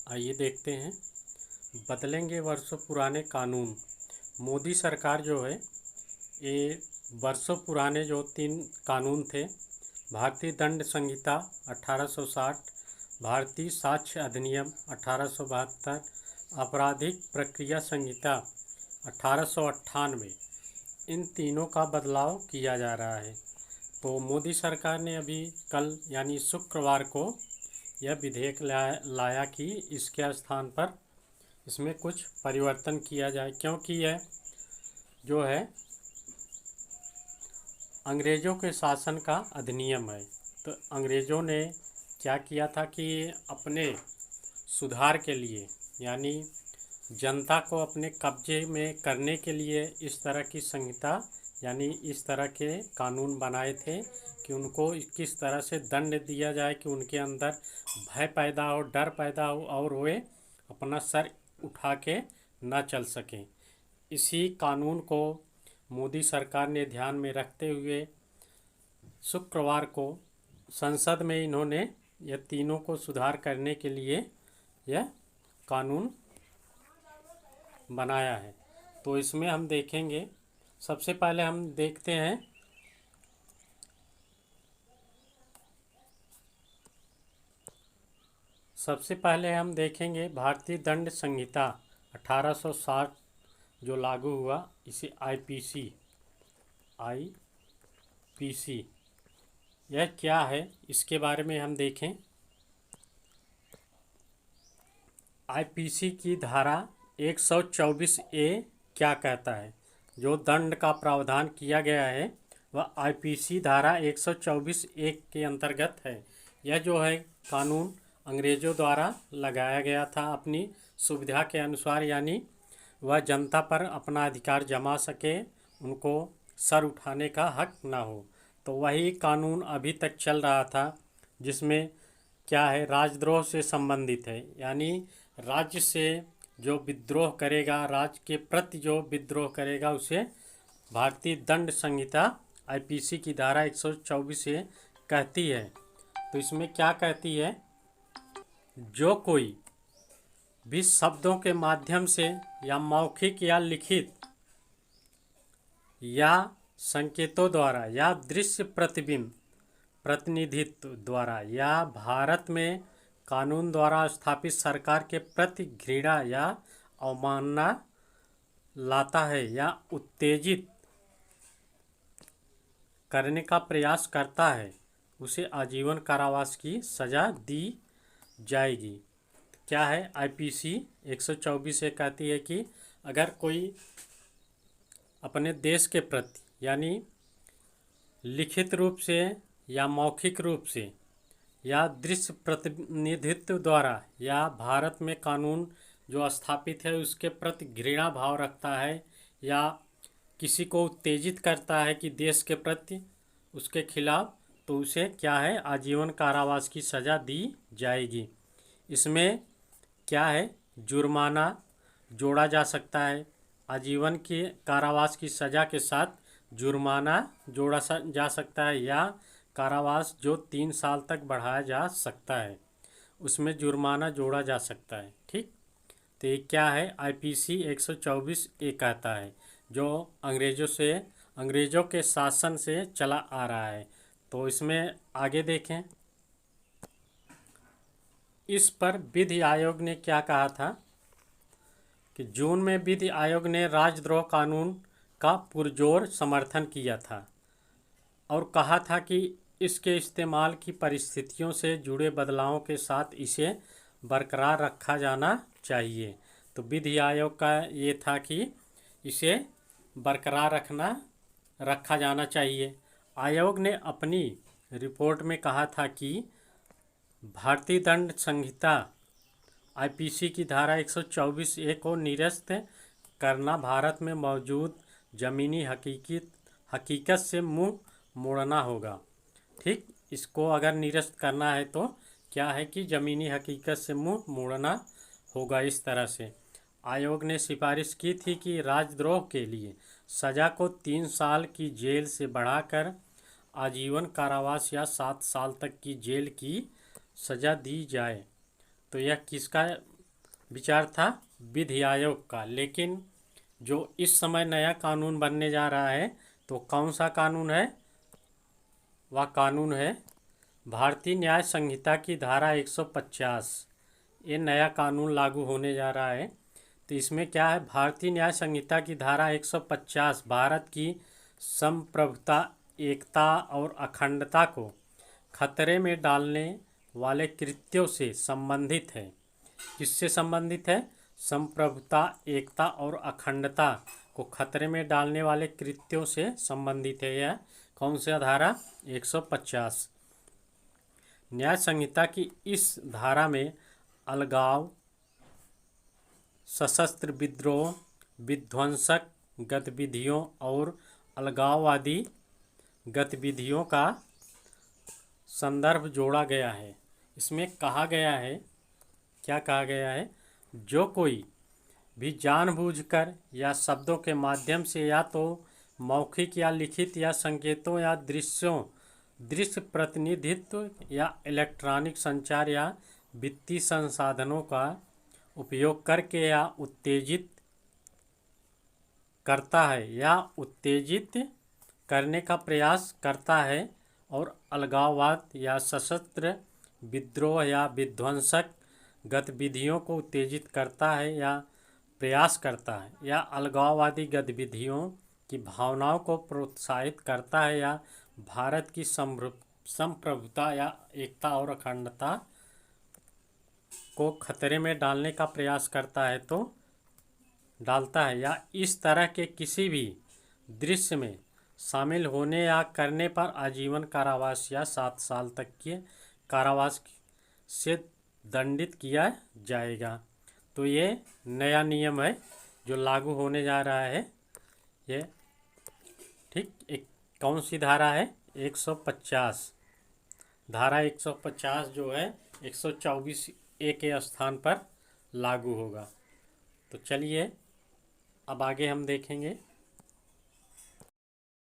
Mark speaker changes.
Speaker 1: आइए देखते हैं। बदलेंगे वर्षों पुराने कानून। मोदी सरकार जो है ये वर्षों पुराने जो 3 कानून थे, भारतीय दंड संहिता 1860, भारतीय साक्ष्य अधिनियम 1872, आपराधिक प्रक्रिया संहिता 1898, इन तीनों का बदलाव किया जा रहा है। तो मोदी सरकार ने अभी कल यानी शुक्रवार को यह विधेयक लाया कि इसके स्थान पर इसमें कुछ परिवर्तन किया जाए, क्योंकि यह जो है अंग्रेज़ों के शासन का अधिनियम है। तो अंग्रेज़ों ने क्या किया था कि अपने सुधार के लिए यानी जनता को अपने कब्जे में करने के लिए इस तरह की संहिता यानी इस तरह के कानून बनाए थे कि उनको किस तरह से दंड दिया जाए कि उनके अंदर भय पैदा हो, डर पैदा हो और वे अपना सर उठा के न चल सकें। इसी कानून को मोदी सरकार ने ध्यान में रखते हुए शुक्रवार को संसद में इन्होंने यह तीनों को सुधार करने के लिए यह कानून बनाया है। तो इसमें हम देखेंगे, सबसे पहले हम देखते हैं सबसे पहले हम देखेंगे भारतीय दंड संहिता 1860 जो लागू हुआ, इसे आईपीसी यह क्या है इसके बारे में हम देखें। आईपीसी की धारा 124 ए क्या कहता है। जो दंड का प्रावधान किया गया है वह आईपीसी धारा 124 ए के अंतर्गत है। यह जो है कानून अंग्रेज़ों द्वारा लगाया गया था अपनी सुविधा के अनुसार, यानी वह जनता पर अपना अधिकार जमा सके, उनको सर उठाने का हक ना हो। तो वही कानून अभी तक चल रहा था, जिसमें क्या है राजद्रोह से संबंधित है, यानी राज्य से जो विद्रोह करेगा, राज्य के प्रति जो विद्रोह करेगा उसे भारतीय दंड संहिता आईपीसी की धारा 124 से कहती है। तो इसमें क्या कहती है, जो कोई भी शब्दों के माध्यम से या मौखिक या लिखित या संकेतों द्वारा या दृश्य प्रतिबिंब प्रतिनिधित्व द्वारा या भारत में कानून द्वारा स्थापित सरकार के प्रति घृणा या अवमानना लाता है या उत्तेजित करने का प्रयास करता है, उसे आजीवन कारावास की सज़ा दी जाएगी। क्या है आईपीसी 124 से कहती है कि अगर कोई अपने देश के प्रति यानी लिखित रूप से या मौखिक रूप से या दृश्य प्रतिनिधित्व द्वारा या भारत में कानून जो स्थापित है उसके प्रति घृणा भाव रखता है या किसी को उत्तेजित करता है कि देश के प्रति उसके खिलाफ, तो उसे क्या है आजीवन कारावास की सज़ा दी जाएगी। इसमें क्या है जुर्माना जोड़ा जा सकता है, आजीवन के कारावास की सज़ा के साथ जुर्माना जोड़ा जा सकता है या कारावास जो 3 साल तक बढ़ाया जा सकता है, उसमें जुर्माना जोड़ा जा सकता है। ठीक, तो ये क्या है आईपीसी 124 ए कहता है, जो अंग्रेज़ों के शासन से चला आ रहा है। तो इसमें आगे देखें, इस पर विधि आयोग ने क्या कहा था कि जून में विधि आयोग ने राजद्रोह कानून का पुरजोर समर्थन किया था और कहा था कि इसके इस्तेमाल की परिस्थितियों से जुड़े बदलावों के साथ इसे बरकरार रखा जाना चाहिए। तो विधि आयोग का ये था कि इसे बरकरार रखा जाना चाहिए। आयोग ने अपनी रिपोर्ट में कहा था कि भारतीय दंड संहिता आईपीसी की धारा 124 ए को निरस्त करना भारत में मौजूद ज़मीनी हकीकत से मुंह मोड़ना होगा। ठीक, इसको अगर निरस्त करना है तो क्या है कि ज़मीनी हकीकत से मुंह मोड़ना होगा। इस तरह से आयोग ने सिफारिश की थी कि राजद्रोह के लिए सज़ा को 3 साल की जेल से बढ़ाकर आजीवन कारावास या 7 साल तक की जेल की सज़ा दी जाए। तो यह किसका विचार था विधि आयोग का, लेकिन जो इस समय नया कानून बनने जा रहा है तो कौन सा कानून है? वह कानून है भारतीय न्याय संहिता की धारा 150। ये नया कानून लागू होने जा रहा है। तो इसमें क्या है, भारतीय न्याय संहिता की धारा 150 भारत की संप्रभुता, एकता और अखंडता को खतरे में डालने वाले कृत्यों से संबंधित है। किससे संबंधित है? संप्रभुता, एकता और अखंडता को खतरे में डालने वाले कृत्यों से संबंधित है। यह कौन सा धारा? 150। न्याय संहिता की इस धारा में अलगाव, सशस्त्र विद्रोह, विध्वंसक गतिविधियों और अलगाववादी गतिविधियों का संदर्भ जोड़ा गया है। इसमें कहा गया है, क्या कहा गया है? जो कोई भी जानबूझकर या शब्दों के माध्यम से या तो मौखिक या लिखित या संकेतों या दृश्य प्रतिनिधित्व या इलेक्ट्रॉनिक संचार या वित्तीय संसाधनों का उपयोग करके या उत्तेजित करता है या उत्तेजित करने का प्रयास करता है और अलगाववाद या सशस्त्र विद्रोह या विध्वंसक गतिविधियों को उत्तेजित करता है या प्रयास करता है या अलगाववादी गतिविधियों की भावनाओं को प्रोत्साहित करता है या भारत की संप्रभुता या एकता और अखंडता को खतरे में डालने का प्रयास करता है तो डालता है, या इस तरह के किसी भी दृश्य में शामिल होने या करने पर आजीवन कारावास या 7 साल तक के कारावास से दंडित किया जाएगा। तो ये नया नियम है जो लागू होने जा रहा है। ये ठीक एक कौन सी धारा है? 150। धारा 150 जो है 124A के स्थान पर लागू होगा। तो चलिए अब आगे हम देखेंगे।